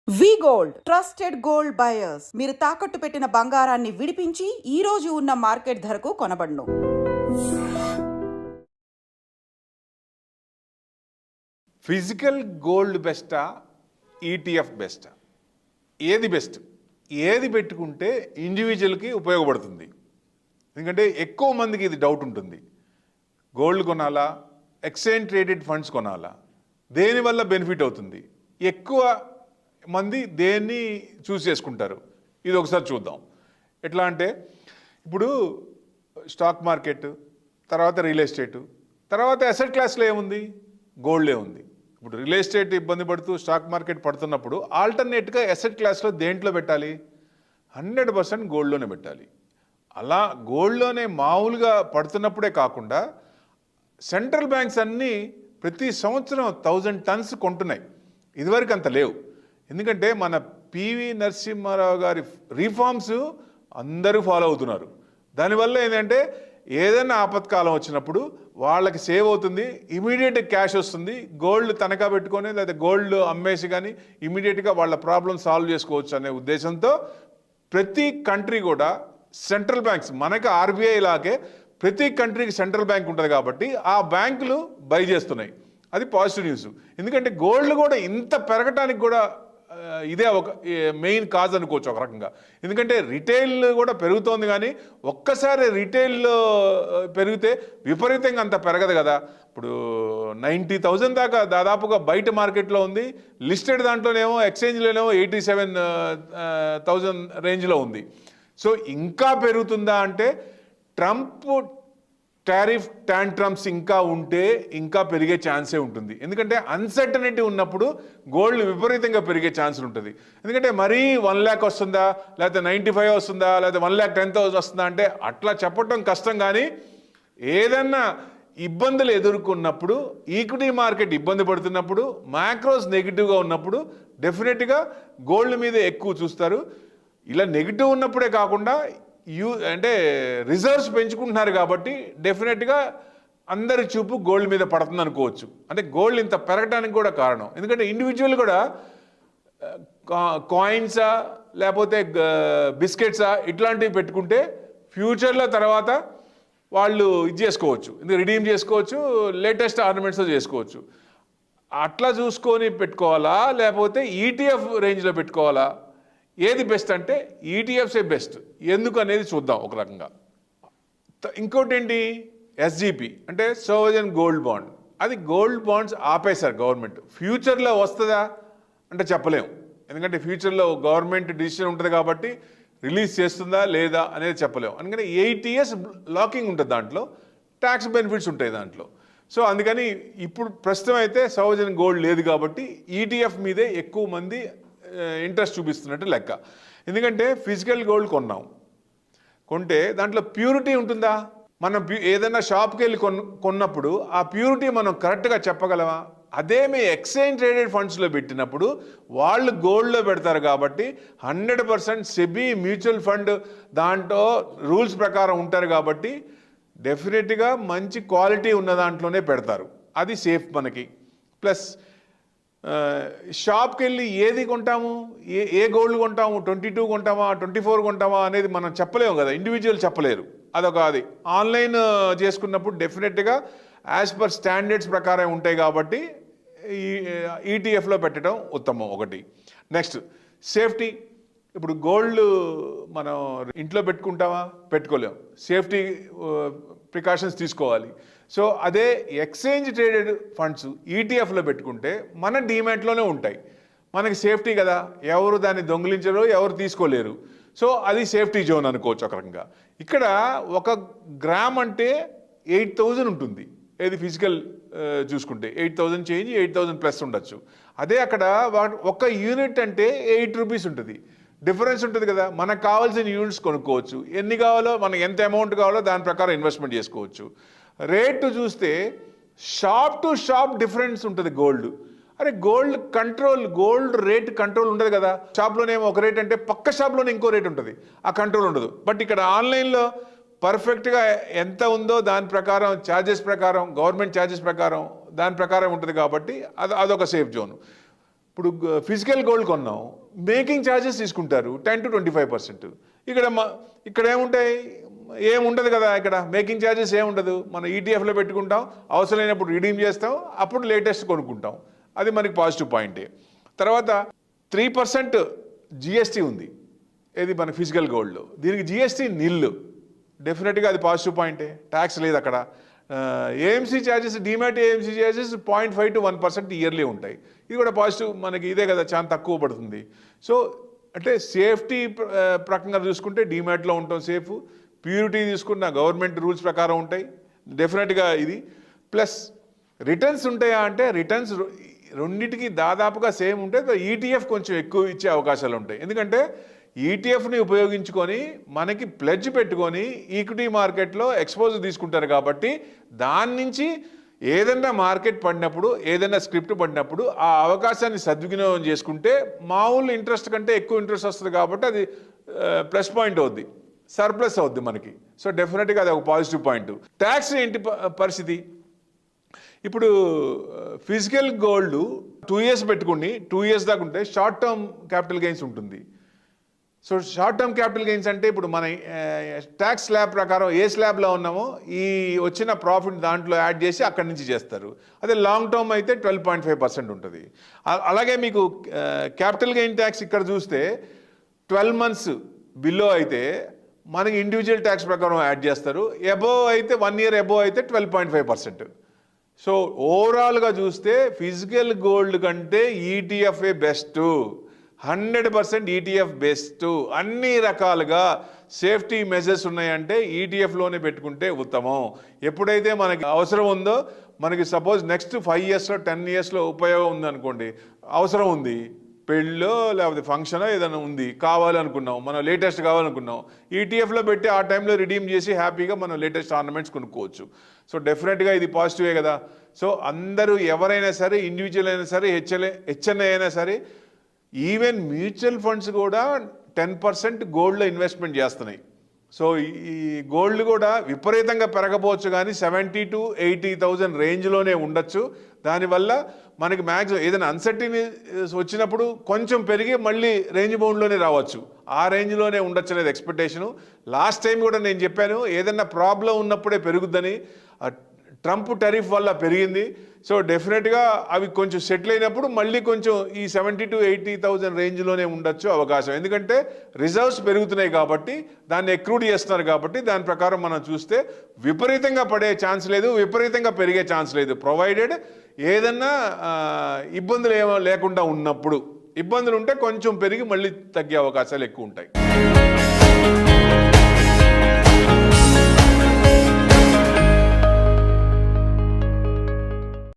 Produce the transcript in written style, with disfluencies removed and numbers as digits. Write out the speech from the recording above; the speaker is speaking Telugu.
వి గోల్డ్ ట్రస్టెడ్ గోల్డ్ బయర్స్ మీరు తాకట్టు పెట్టిన బంగారాన్ని విడిపించి ఈ రోజు ఉన్న మార్కెట్ ధరకు కొనబడును. ఫిజికల్ గోల్డ్ బెస్టా, ఈటీఎఫ్ బెస్టా? ఏది బెస్ట్? ఏది పెట్టుకుంటే ఇండివిజువల్కి ఉపయోగపడుతుంది? ఎందుకంటే ఎక్కువ మందికి ఇది డౌట్ ఉంటుంది. గోల్డ్ కొనాలా, ఎక్స్చేంజ్ ట్రేడెడ్ ఫండ్స్ కొనాలా, దేనివల్ల బెనిఫిట్ అవుతుంది? ఎక్కువ మంది దేన్ని చూస్ చేసుకుంటారు? ఇది ఒకసారి చూద్దాం. ఎట్లా అంటే ఇప్పుడు స్టాక్ మార్కెట్, తర్వాత రియల్ ఎస్టేటు, తర్వాత అసెట్ క్లాస్లో ఏముంది? గోల్డే ఉంది. ఇప్పుడు రియల్ ఎస్టేట్ ఇబ్బంది పడుతూ స్టాక్ మార్కెట్ పడుతున్నప్పుడు ఆల్టర్నేట్గా అసెట్ క్లాస్లో దేంట్లో పెట్టాలి? 100% గోల్డ్లోనే పెట్టాలి. అలా గోల్డ్లోనే మామూలుగా పడుతున్నప్పుడే కాకుండా సెంట్రల్ బ్యాంక్స్ అన్నీ ప్రతి సంవత్సరం 1000 టన్స్ కొంటున్నాయి. ఇదివరకు అంత లేవు. ఎందుకంటే మన పివి నరసింహారావు గారి రిఫార్మ్స్ అందరూ ఫాలో అవుతున్నారు. దానివల్ల ఏంటంటే ఏదైనా ఆపత్కాలం వచ్చినప్పుడు వాళ్ళకి సేవ్ అవుతుంది, ఇమీడియట్ క్యాష్ వస్తుంది. గోల్డ్ తనఖా పెట్టుకొని లేదా గోల్డ్ అమ్మేసి కానీ ఇమీడియట్గా వాళ్ళ ప్రాబ్లం సాల్వ్ చేసుకోవచ్చు అనే ఉద్దేశంతో ప్రతి కంట్రీ కూడా సెంట్రల్ బ్యాంక్స్, మనకి ఆర్బీఐ లాగే ప్రతి కంట్రీకి సెంట్రల్ బ్యాంక్ ఉంటుంది కాబట్టి ఆ బ్యాంకులు బై చేస్తున్నాయి. అది పాజిటివ్ న్యూస్. ఎందుకంటే గోల్డ్ కూడా ఇంత పెరగటానికి కూడా ఇదే ఒక మెయిన్ కాజ్ అనుకోవచ్చు ఒక రకంగా. ఎందుకంటే రిటైల్ కూడా పెరుగుతోంది, కానీ ఒక్కసారి రిటైల్ పెరిగితే విపరీతంగా అంత పెరగదు కదా. ఇప్పుడు 90,000 దాకా దాదాపుగా బయట మార్కెట్లో ఉంది. లిస్టెడ్ దాంట్లోనేమో ఎక్స్చేంజ్లోనేమో 87,000 రేంజ్లో ఉంది. సో ఇంకా పెరుగుతుందా అంటే ట్రంప్ టారిఫ్ టాంట్రమ్స్ ఇంకా ఉంటే ఇంకా పెరిగే ఛాన్సే ఉంటుంది. ఎందుకంటే అన్సర్టనిటీ ఉన్నప్పుడు గోల్డ్ విపరీతంగా పెరిగే ఛాన్స్ ఉంటుంది. ఎందుకంటే మరీ 1 lakh వస్తుందా, లేకపోతే 95 వస్తుందా, లేకపోతే 1,10,000 వస్తుందా అంటే అట్లా చెప్పడం కష్టం. కానీ ఏదన్నా ఇబ్బందులు ఎదుర్కొన్నప్పుడు, ఈక్విటీ మార్కెట్ ఇబ్బంది పడుతున్నప్పుడు, మ్యాక్రోస్ నెగిటివ్గా ఉన్నప్పుడు డెఫినెట్గా గోల్డ్ మీద ఎక్కువ చూస్తారు. ఇలా నెగిటివ్ ఉన్నప్పుడే కాకుండా అంటే రిజర్వ్స్ పెంచుకుంటున్నారు కాబట్టి డెఫినెట్గా అందరి చూపు గోల్డ్ మీద పడుతుంది అనుకోవచ్చు. అంటే గోల్డ్ ఇంత పెరగడానికి కూడా కారణం. ఎందుకంటే ఇండివిజువల్ కూడా కాయిన్సా లేకపోతే బిస్కెట్సా ఇట్లాంటివి పెట్టుకుంటే ఫ్యూచర్లో తర్వాత వాళ్ళు ఇది చేసుకోవచ్చు, రిడీమ్ చేసుకోవచ్చు, లేటెస్ట్ ఆర్నమెంట్స్ చేసుకోవచ్చు. అట్లా చూసుకొని పెట్టుకోవాలా లేకపోతే ఈటీఎఫ్ రేంజ్లో పెట్టుకోవాలా? ఏది బెస్ట్ అంటే ఈటీఎఫ్సే బెస్ట్. ఎందుకు అనేది చూద్దాం ఒక రకంగా. ఇంకోటి ఏంటి? ఎస్జిపి అంటే సోవరెన్ గోల్డ్ బాండ్. అది గోల్డ్ బాండ్స్ ఆపేశారు గవర్నమెంట్. ఫ్యూచర్లో వస్తుందా అంటే చెప్పలేము. ఎందుకంటే ఫ్యూచర్లో గవర్నమెంట్ డిసిషన్ ఉంటుంది కాబట్టి రిలీజ్ చేస్తుందా లేదా అనేది చెప్పలేము. అందుకని 8 years లాకింగ్ ఉంటుంది, దాంట్లో ట్యాక్స్ బెనిఫిట్స్ ఉంటాయి దాంట్లో. సో అందుకని ఇప్పుడు ప్రస్తుతం అయితే సోవరెన్ గోల్డ్ లేదు కాబట్టి ఈటీఎఫ్ మీదే ఎక్కువ మంది ఇంట్రెస్ట్ చూపిస్తున్నట్టు లెక్క. ఎందుకంటే ఫిజికల్ గోల్డ్ కొంటే దాంట్లో ప్యూరిటీ ఉంటుందా? మనం ఏదైనా షాప్కి వెళ్ళి కొన్నప్పుడు ఆ ప్యూరిటీ మనం కరెక్ట్గా చెప్పగలమా? అదే మీ ఎక్స్చేంజ్ ట్రేడెడ్ ఫండ్స్లో పెట్టినప్పుడు వాళ్ళు గోల్డ్లో పెడతారు కాబట్టి 100% సెబీ మ్యూచువల్ ఫండ్ దాంట్లో రూల్స్ ప్రకారం ఉంటారు కాబట్టి డెఫినెట్గా మంచి క్వాలిటీ ఉన్న దాంట్లోనే పెడతారు. అది సేఫ్ మనకి. ప్లస్ షాప్కి వెళ్ళి ఏది కొంటాము, ఏ గోల్డ్ కొంటాము, 22 కొంటామా 24 కొంటామా అనేది మనం చెప్పలేము కదా, ఇండివిజువల్ చెప్పలేరు. అదొక అది ఆన్లైన్ చేసుకున్నప్పుడు డెఫినెట్గా యాజ్ పర్ స్టాండర్డ్స్ ప్రకారం ఉంటాయి కాబట్టి ఈటీఎఫ్లో పెట్టడం ఉత్తమం ఒకటి. Next safety. ఇప్పుడు గోల్డ్ మనం ఇంట్లో పెట్టుకుంటామా? పెట్టుకోలేము. సేఫ్టీ ప్రికాషన్స్ తీసుకోవాలి. సో అదే ఎక్స్చేంజ్ ట్రేడెడ్ ఫండ్స్ ఈటీఎఫ్లో పెట్టుకుంటే మన డీమ్యాట్లోనే ఉంటాయి. మనకి సేఫ్టీ కదా, ఎవరు దాన్ని దొంగిలించరు, ఎవరు తీసుకోలేరు. సో అది సేఫ్టీ జోన్ అనుకోవచ్చు ఒక రకంగా. ఇక్కడ 1 గ్రామ్ అంటే 8,000 ఉంటుంది. ఏది ఫిజికల్ చూసుకుంటే 8,000 చేంజ్, 8,000 ప్లస్ ఉండొచ్చు. అదే అక్కడ 1 యూనిట్ అంటే 8 రూపీస్ ఉంటుంది. డిఫరెన్స్ ఉంటుంది కదా. మనకు కావాల్సిన యూనిట్స్ కొనుక్కోవచ్చు. ఎన్ని కావాలో, మనకు ఎంత అమౌంట్ కావాలో దాని ప్రకారం ఇన్వెస్ట్మెంట్ చేసుకోవచ్చు. రేటు చూస్తే షాప్ టు షాప్ డిఫరెన్స్ ఉంటుంది గోల్డ్. అరే గోల్డ్ రేట్ కంట్రోల్ ఉండదు కదా. షాప్లోనేమో ఒక రేట్ అంటే పక్క షాప్లోనే ఇంకో రేట్ ఉంటుంది, ఆ కంట్రోల్ ఉండదు. బట్ ఇక్కడ ఆన్లైన్లో పర్ఫెక్ట్గా ఎంత ఉందో దాని ప్రకారం ఛార్జెస్ ప్రకారం, గవర్నమెంట్ ఛార్జెస్ ప్రకారం దాని ప్రకారం ఉంటుంది కాబట్టి అదొక సేఫ్ జోన్. ఇప్పుడు ఫిజికల్ గోల్డ్ కొన్నాం, మేకింగ్ ఛార్జెస్ తీసుకుంటారు 10 to 25%. ఇక్కడ ఏముంటాయి, ఏముండదు కదా, ఇక్కడ మేకింగ్ ఛార్జెస్ ఏముండదు. మనం ఈటీఎఫ్లో పెట్టుకుంటాం, అవసరమైనప్పుడు రిడీమ్ చేస్తాం, అప్పుడు లేటెస్ట్ కొనుక్కుంటాం. అది మనకి పాజిటివ్ పాయింటే. తర్వాత 3% జిఎస్టీ ఉంది ఏది మన ఫిజికల్ గోల్డ్లో. దీనికి జిఎస్టీ నిల్లు, డెఫినెట్గా అది పాజిటివ్ పాయింటే, ట్యాక్స్ లేదు అక్కడ. AMC charges, demat AMC charges 0.5 to 1% yearly ఉంటాయి. ఇది కూడా పాజిటివ్ మనకి, ఇదే కదా చాలా తక్కువ పడుతుంది. సో అంటే సేఫ్టీ ప్రకంగా చూసుకుంటే డిమాట్లో ఉంటాం సేఫ్. ప్యూరిటీ తీసుకున్న గవర్నమెంట్ రూల్స్ ప్రకారం ఉంటాయి డెఫినెట్గా ఇది. ప్లస్ రిటర్న్స్ ఉంటాయా అంటే రిటర్న్స్ రెండింటికి దాదాపుగా సేమ్ ఉంటాయి. ఈటీఎఫ్ కొంచెం ఎక్కువ ఇచ్చే అవకాశాలు ఉంటాయి. ఎందుకంటే ఈటీఎఫ్ని ఉపయోగించుకొని మనకి ప్లెడ్జ్ పెట్టుకొని ఈక్విటీ మార్కెట్లో ఎక్స్పోజ్ తీసుకుంటారు కాబట్టి దాని నుంచి ఏదైనా మార్కెట్ పడినప్పుడు, ఏదైనా స్క్రిప్ట్ పడినప్పుడు ఆ అవకాశాన్ని సద్వినియోగం చేసుకుంటే మామూలు ఇంట్రెస్ట్ కంటే ఎక్కువ ఇంట్రెస్ట్ వస్తుంది కాబట్టి అది ప్లస్ పాయింట్ అవుద్ది, సర్ప్లస్ అవుద్ది మనకి. సో డెఫినెట్గా అది ఒక పాజిటివ్ పాయింట్. ట్యాక్స్ ఏంటి పరిస్థితి? ఇప్పుడు ఫిజికల్ గోల్డ్ 2 years పెట్టుకుని 2 years దాకా ఉంటే షార్ట్ టర్మ్ క్యాపిటల్ గెయిన్స్ ఉంటుంది. So short term capital gains అంటే ఇప్పుడు మన ట్యాక్స్ స్లాబ్ ప్రకారం ఏ స్లాబ్లో ఉన్నామో ఈ వచ్చిన ప్రాఫిట్ దాంట్లో యాడ్ చేసి అక్కడి నుంచి చేస్తారు. అదే లాంగ్ టర్మ్ అయితే 12.5% ఉంటుంది. అలాగే మీకు క్యాపిటల్ గెయిన్ ట్యాక్స్ ఇక్కడ చూస్తే 12 months బిలో అయితే మనకి ఇండివిజువల్ ట్యాక్స్ ప్రకారం యాడ్ చేస్తారు. అబోవ్ అయితే 1 year అబోవ్ అయితే 12.5%. సో ఓవరాల్గా చూస్తే ఫిజికల్ గోల్డ్ కంటే ఈటీఎఫ్ఏ బెస్ట్, 100% ఈటీఎఫ్ బెస్ట్. అన్ని రకాలుగా సేఫ్టీ మెజర్స్ ఉన్నాయంటే ఈటీఎఫ్లోనే పెట్టుకుంటే ఉత్తమం. ఎప్పుడైతే మనకి అవసరం ఉందో, మనకి సపోజ్ నెక్స్ట్ 5 years 10 years ఉపయోగం ఉందనుకోండి, అవసరం ఉంది, పెళ్ళో లేకపోతే ఫంక్షనో ఏదైనా ఉంది, కావాలనుకున్నాం, మనం లేటెస్ట్ కావాలనుకున్నాం, ఈటీఎఫ్లో పెట్టి ఆ టైంలో రిడీమ్ చేసి హ్యాపీగా మనం లేటెస్ట్ ఆర్నమెంట్స్ కొనుక్కోవచ్చు. సో డెఫినెట్గా ఇది పాజిటివే కదా. సో అందరూ ఎవరైనా సరే, ఇండివిజువల్ అయినా సరే, హెచ్ఎన్ఐ అయినా సరే, ఈవెన్ మ్యూచువల్ ఫండ్స్ కూడా 10% గోల్డ్లో ఇన్వెస్ట్మెంట్ చేస్తున్నాయి. సో ఈ గోల్డ్ కూడా విపరీతంగా పెరగపోవచ్చు కానీ 70,000 to 80,000 రేంజ్లోనే ఉండొచ్చు. దానివల్ల మనకి మ్యాక్సిమం ఏదైనా అన్సర్టినీ వచ్చినప్పుడు కొంచెం పెరిగి మళ్ళీ రేంజ్ బౌండ్లోనే రావచ్చు, ఆ రేంజ్లోనే ఉండొచ్చు అనేది ఎక్స్పెక్టేషను. లాస్ట్ టైం కూడా నేను చెప్పాను ఏదైనా ప్రాబ్లం ఉన్నప్పుడే పెరుగుద్దని. ట్రంప్ టెరిఫ్ వల్ల పెరిగింది. సో డెఫినెట్గా అవి కొంచెం సెటిల్ అయినప్పుడు మళ్ళీ కొంచెం ఈ 70,000 to 80,000 రేంజ్లోనే ఉండొచ్చు అవకాశం. ఎందుకంటే రిజర్వ్స్ పెరుగుతున్నాయి కాబట్టి, దాన్ని ఎక్రూడ్ చేస్తున్నారు కాబట్టి, దాని ప్రకారం మనం చూస్తే విపరీతంగా పడే ఛాన్స్ లేదు, విపరీతంగా పెరిగే ఛాన్స్ లేదు. ప్రొవైడెడ్ ఏదన్నా ఇబ్బందులు లేకుండా ఉన్నప్పుడు. ఇబ్బందులు ఉంటే కొంచెం పెరిగి మళ్ళీ తగ్గే అవకాశాలు ఎక్కువ ఉంటాయి.